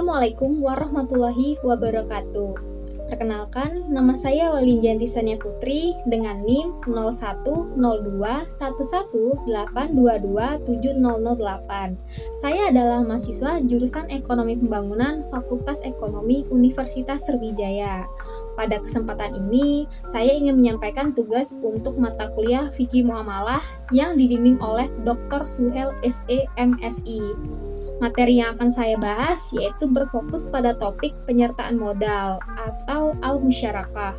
Assalamualaikum warahmatullahi wabarakatuh. Perkenalkan, nama saya Walinjanti Sania Putri dengan NIM 01021182270008. Saya adalah mahasiswa jurusan Ekonomi Pembangunan Fakultas Ekonomi Universitas Sriwijaya. Pada kesempatan ini, saya ingin menyampaikan tugas untuk mata kuliah Fikih Muamalah yang dibimbing oleh Dr. Suhel SE MSI. Materi yang akan saya bahas yaitu berfokus pada topik penyertaan modal atau al-musyarakah,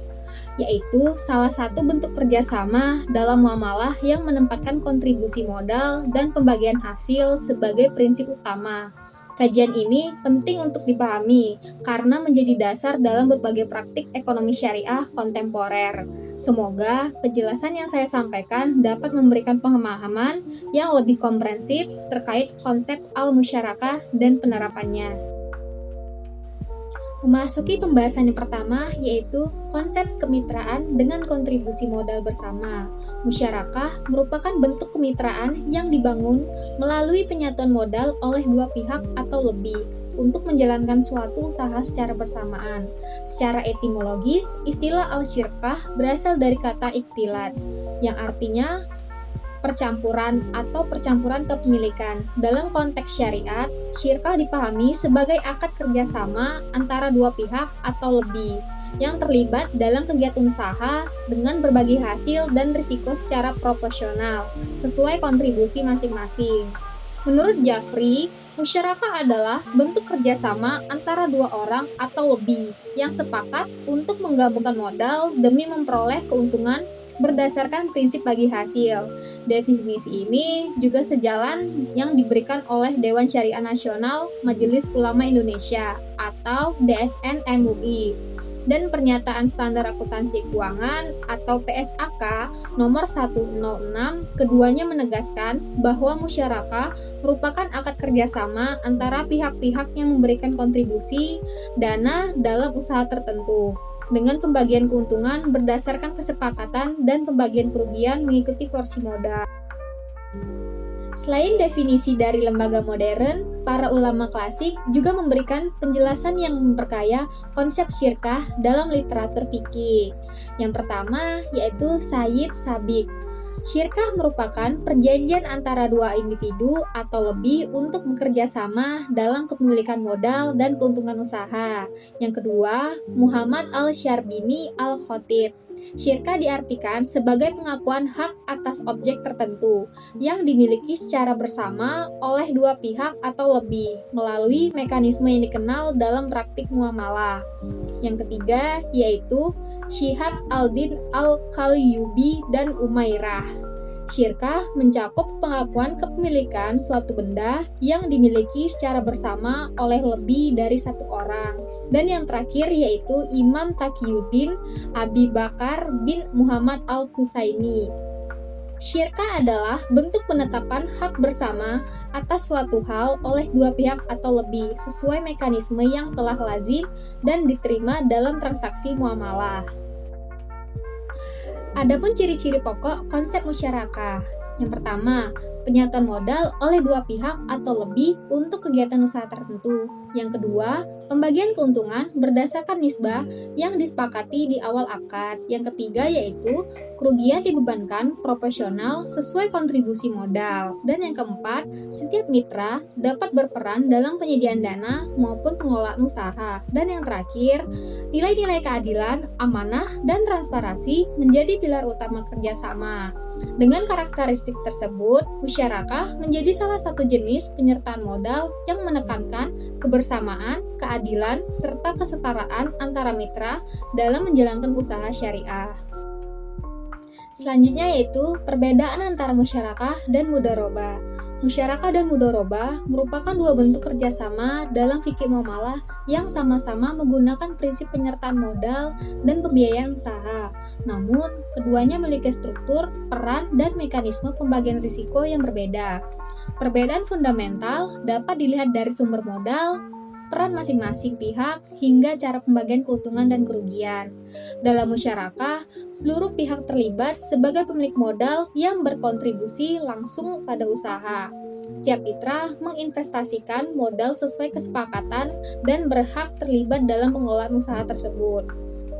yaitu salah satu bentuk kerjasama dalam muamalah yang menempatkan kontribusi modal dan pembagian hasil sebagai prinsip utama. Kajian ini penting untuk dipahami karena menjadi dasar dalam berbagai praktik ekonomi syariah kontemporer. Semoga penjelasan yang saya sampaikan dapat memberikan pemahaman yang lebih komprehensif terkait konsep al-musyarakah dan penerapannya. Memasuki pembahasan yang pertama yaitu konsep kemitraan dengan kontribusi modal bersama. Musyarakah merupakan bentuk kemitraan yang dibangun melalui penyatuan modal oleh dua pihak atau lebih untuk menjalankan suatu usaha secara bersamaan. Secara etimologis, istilah al-syirkah berasal dari kata iktilat, yang artinya percampuran atau percampuran kepemilikan. Dalam konteks syariat, syirkah dipahami sebagai akad kerjasama antara dua pihak atau lebih yang terlibat dalam kegiatan usaha dengan berbagi hasil dan risiko secara proporsional sesuai kontribusi masing-masing. Menurut Jafri, musyarakah adalah bentuk kerjasama antara dua orang atau lebih yang sepakat untuk menggabungkan modal demi memperoleh keuntungan berdasarkan prinsip bagi hasil. Definisi ini juga sejalan yang diberikan oleh Dewan Syariah Nasional Majelis Ulama Indonesia atau DSN MUI dan Pernyataan Standar Akuntansi Keuangan atau PSAK nomor 106. Keduanya menegaskan bahwa musyarakah merupakan akad kerjasama antara pihak-pihak yang memberikan kontribusi dana dalam usaha tertentu dengan pembagian keuntungan berdasarkan kesepakatan dan pembagian kerugian mengikuti porsi modal. Selain definisi dari lembaga modern, para ulama klasik juga memberikan penjelasan yang memperkaya konsep syirkah dalam literatur fikih. Yang pertama yaitu Sayyid Sabiq. Syirkah merupakan perjanjian antara dua individu atau lebih untuk bekerja sama dalam kepemilikan modal dan keuntungan usaha. Yang kedua, Muhammad Al-Syarbini Al-Khatib. Syirkah diartikan sebagai pengakuan hak atas objek tertentu yang dimiliki secara bersama oleh dua pihak atau lebih melalui mekanisme yang dikenal dalam praktik muamalah. Yang ketiga yaitu Syihab al-Din al-Qalyubi dan Umairah. Syirkah mencakup pengakuan kepemilikan suatu benda yang dimiliki secara bersama oleh lebih dari satu orang. Dan yang terakhir yaitu Imam Taqiyuddin Abi Bakar bin Muhammad al-Husaini. Syirkah adalah bentuk penetapan hak bersama atas suatu hal oleh dua pihak atau lebih sesuai mekanisme yang telah lazim dan diterima dalam transaksi muamalah. Adapun ciri-ciri pokok konsep musyarakah. Yang pertama, penyatuan modal oleh dua pihak atau lebih untuk kegiatan usaha tertentu. Yang kedua, pembagian keuntungan berdasarkan nisbah yang disepakati di awal akad. Yang ketiga yaitu kerugian dibebankan proporsional sesuai kontribusi modal. Dan yang keempat, setiap mitra dapat berperan dalam penyediaan dana maupun pengelolaan usaha. Dan yang terakhir, nilai-nilai keadilan, amanah, dan transparansi menjadi pilar utama kerjasama. Dengan karakteristik tersebut, musyarakah menjadi salah satu jenis penyertaan modal yang menekankan kebersamaan, keadilan, serta kesetaraan antara mitra dalam menjalankan usaha syariah. Selanjutnya yaitu perbedaan antara musyarakah dan mudharabah. Musyarakah dan mudharabah merupakan dua bentuk kerjasama dalam fikih muamalah yang sama-sama menggunakan prinsip penyertaan modal dan pembiayaan usaha. Namun, keduanya memiliki struktur, peran, dan mekanisme pembagian risiko yang berbeda. Perbedaan fundamental dapat dilihat dari sumber modal, peran masing-masing pihak, hingga cara pembagian keuntungan dan kerugian. Dalam musyarakah, seluruh pihak terlibat sebagai pemilik modal yang berkontribusi langsung pada usaha. Setiap mitra menginvestasikan modal sesuai kesepakatan dan berhak terlibat dalam pengelolaan usaha tersebut.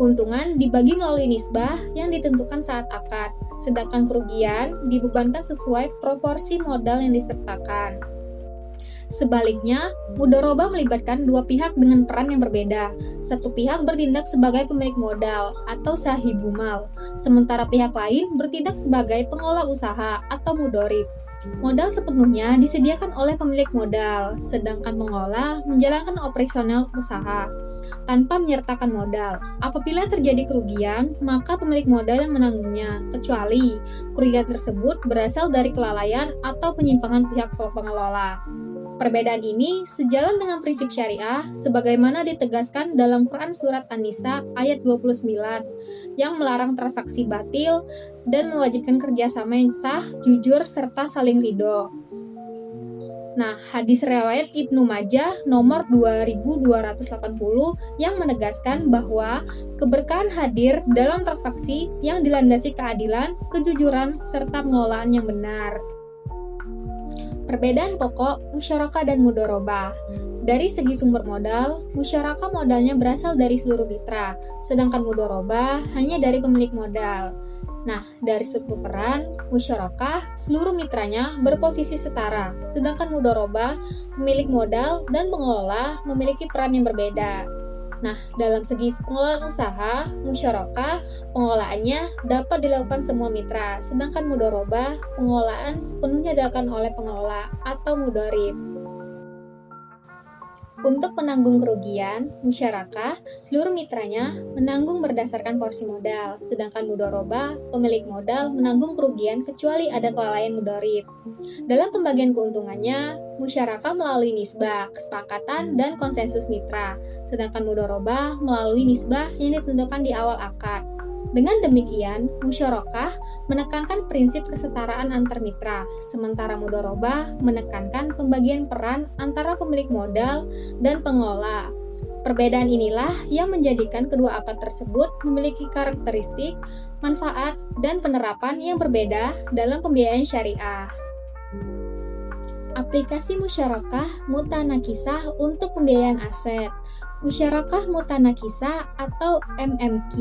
Keuntungan dibagi melalui nisbah yang ditentukan saat akad, sedangkan kerugian dibebankan sesuai proporsi modal yang disertakan. Sebaliknya, mudharabah melibatkan dua pihak dengan peran yang berbeda. Satu pihak bertindak sebagai pemilik modal atau sahibul mal, sementara pihak lain bertindak sebagai pengelola usaha atau mudharib. Modal sepenuhnya disediakan oleh pemilik modal, sedangkan pengelola menjalankan operasional usaha tanpa menyertakan modal. Apabila terjadi kerugian, maka pemilik modal yang menanggungnya, kecuali kerugian tersebut berasal dari kelalaian atau penyimpangan pihak pengelola. Perbedaan ini sejalan dengan prinsip syariah sebagaimana ditegaskan dalam Quran Surat An-Nisa ayat 29 yang melarang transaksi batil dan mewajibkan kerjasama yang sah, jujur, serta saling ridho. Nah, hadis riwayat Ibnu Majah nomor 2280 yang menegaskan bahwa keberkahan hadir dalam transaksi yang dilandasi keadilan, kejujuran, serta pengelolaan yang benar. Perbedaan pokok musyarakah dan mudharabah. Dari segi sumber modal, musyarakah modalnya berasal dari seluruh mitra, sedangkan mudharabah hanya dari pemilik modal. Nah, dari struktur peran, musyarakah seluruh mitranya berposisi setara, sedangkan mudharabah pemilik modal dan pengelola memiliki peran yang berbeda. Nah, dalam segi pengelolaan usaha, musyarakah pengelolaannya dapat dilakukan semua mitra, sedangkan mudharabah pengelolaan sepenuhnya dilakukan oleh pengelola atau mudharib. Untuk penanggung kerugian, musyarakah seluruh mitranya menanggung berdasarkan porsi modal, sedangkan mudharabah pemilik modal menanggung kerugian kecuali ada kelalaian mudharib. Dalam pembagian keuntungannya, musyarakah melalui nisbah, kesepakatan, dan konsensus mitra, sedangkan mudharabah melalui nisbah yang ditentukan di awal akad. Dengan demikian, musyarakah menekankan prinsip kesetaraan antar mitra, sementara mudharabah menekankan pembagian peran antara pemilik modal dan pengelola. Perbedaan inilah yang menjadikan kedua akad tersebut memiliki karakteristik, manfaat, dan penerapan yang berbeda dalam pembiayaan syariah. Aplikasi musyarakah mutanakisah untuk pembiayaan aset. Musyarakah mutanakisah atau MMQ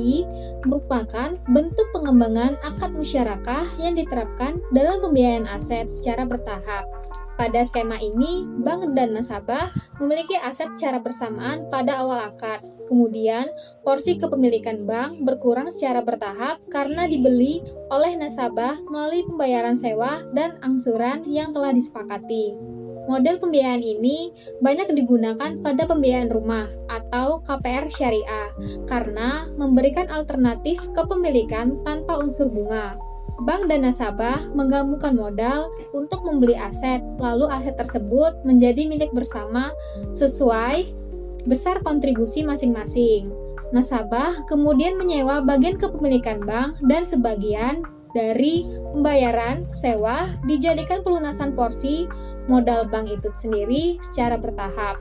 merupakan bentuk pengembangan akad musyarakah yang diterapkan dalam pembiayaan aset secara bertahap. Pada skema ini, bank dan nasabah memiliki aset secara bersamaan pada awal akad. Kemudian, porsi kepemilikan bank berkurang secara bertahap karena dibeli oleh nasabah melalui pembayaran sewa dan angsuran yang telah disepakati. Model pembiayaan ini banyak digunakan pada pembiayaan rumah atau KPR syariah karena memberikan alternatif kepemilikan tanpa unsur bunga. Bank dan nasabah menggabungkan modal untuk membeli aset, lalu aset tersebut menjadi milik bersama sesuai besar kontribusi masing-masing. Nasabah kemudian menyewa bagian kepemilikan bank dan sebagian dari pembayaran sewa dijadikan pelunasan porsi modal bank itu sendiri secara bertahap.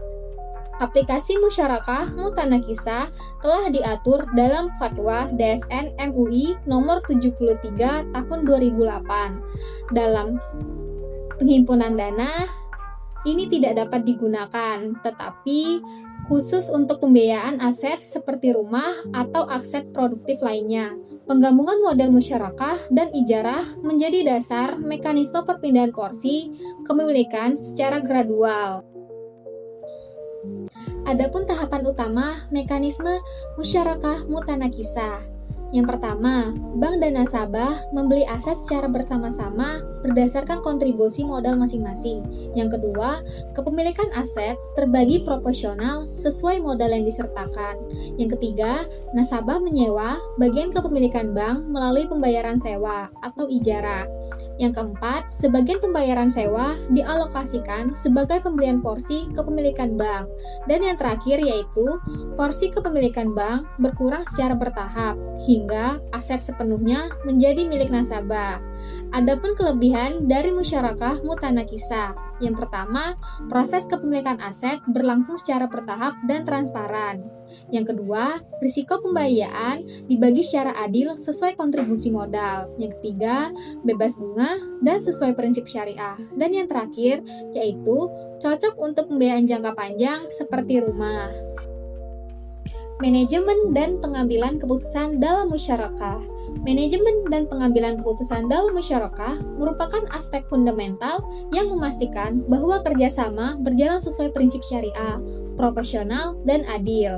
Aplikasi musyarakah mutanakisah telah diatur dalam Fatwa DSN MUI nomor 73 tahun 2008. Dalam penghimpunan dana, ini tidak dapat digunakan, tetapi khusus untuk pembiayaan aset seperti rumah atau aset produktif lainnya. Penggabungan model musyarakah dan ijarah menjadi dasar mekanisme perpindahan porsi kepemilikan secara gradual. Adapun tahapan utama mekanisme musyarakah mutanakisah. Yang pertama, bank dan nasabah membeli aset secara bersama-sama berdasarkan kontribusi modal masing-masing. Yang kedua, kepemilikan aset terbagi proporsional sesuai modal yang disertakan. Yang ketiga, nasabah menyewa bagian kepemilikan bank melalui pembayaran sewa atau ijarah. Yang keempat, sebagian pembayaran sewa dialokasikan sebagai pembelian porsi kepemilikan bank. Dan yang terakhir yaitu porsi kepemilikan bank berkurang secara bertahap hingga aset sepenuhnya menjadi milik nasabah. Adapun kelebihan dari musyarakah mutanakisah. Yang pertama, proses kepemilikan aset berlangsung secara bertahap dan transparan. Yang kedua, risiko pembiayaan dibagi secara adil sesuai kontribusi modal. Yang ketiga, bebas bunga dan sesuai prinsip syariah. Dan yang terakhir, yaitu cocok untuk pembiayaan jangka panjang seperti rumah. Manajemen dan pengambilan keputusan dalam musyarakah. Manajemen dan pengambilan keputusan dalam musyarakah merupakan aspek fundamental yang memastikan bahwa kerjasama berjalan sesuai prinsip syariah, proporsional, dan adil.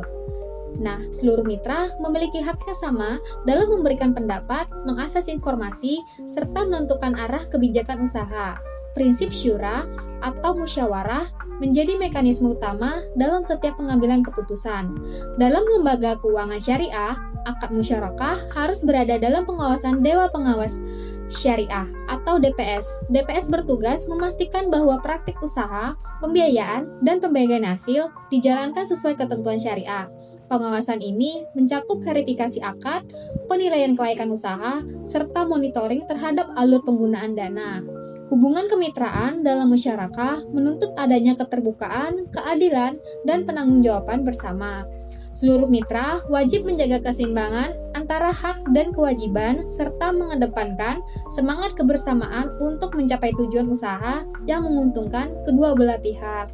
Nah, seluruh mitra memiliki hak yang sama dalam memberikan pendapat, mengakses informasi, serta menentukan arah kebijakan usaha. Prinsip syura atau musyawarah menjadi mekanisme utama dalam setiap pengambilan keputusan. Dalam lembaga keuangan syariah, akad musyarakah harus berada dalam pengawasan Dewan Pengawas Syariah atau DPS. DPS bertugas memastikan bahwa praktik usaha, pembiayaan, dan pembagian hasil dijalankan sesuai ketentuan syariah. Pengawasan ini mencakup verifikasi akad, penilaian kelayakan usaha, serta monitoring terhadap alur penggunaan dana. Hubungan kemitraan dalam musyarakah menuntut adanya keterbukaan, keadilan, dan penanggung-jawaban bersama. Seluruh mitra wajib menjaga keseimbangan antara hak dan kewajiban serta mengedepankan semangat kebersamaan untuk mencapai tujuan usaha yang menguntungkan kedua belah pihak.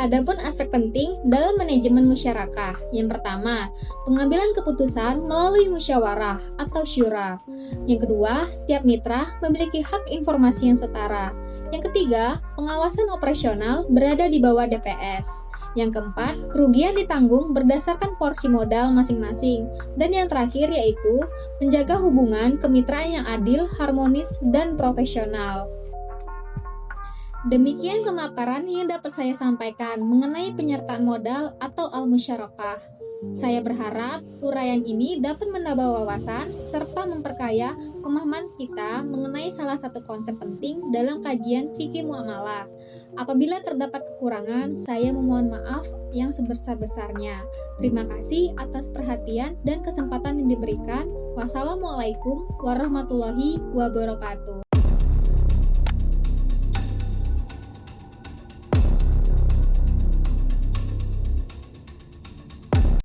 Adapun aspek penting dalam manajemen musyarakah. Yang pertama, pengambilan keputusan melalui musyawarah atau syura. Yang kedua, setiap mitra memiliki hak informasi yang setara. Yang ketiga, pengawasan operasional berada di bawah DPS. Yang keempat, kerugian ditanggung berdasarkan porsi modal masing-masing. Dan yang terakhir yaitu menjaga hubungan kemitraan yang adil, harmonis, dan profesional. Demikian pemaparan yang dapat saya sampaikan mengenai penyertaan modal atau al-musyarakah. Saya berharap uraian ini dapat menambah wawasan serta memperkaya pemahaman kita mengenai salah satu konsep penting dalam kajian fikih muamalah. Apabila terdapat kekurangan, saya memohon maaf yang sebesar-besarnya. Terima kasih atas perhatian dan kesempatan yang diberikan. Wassalamualaikum warahmatullahi wabarakatuh.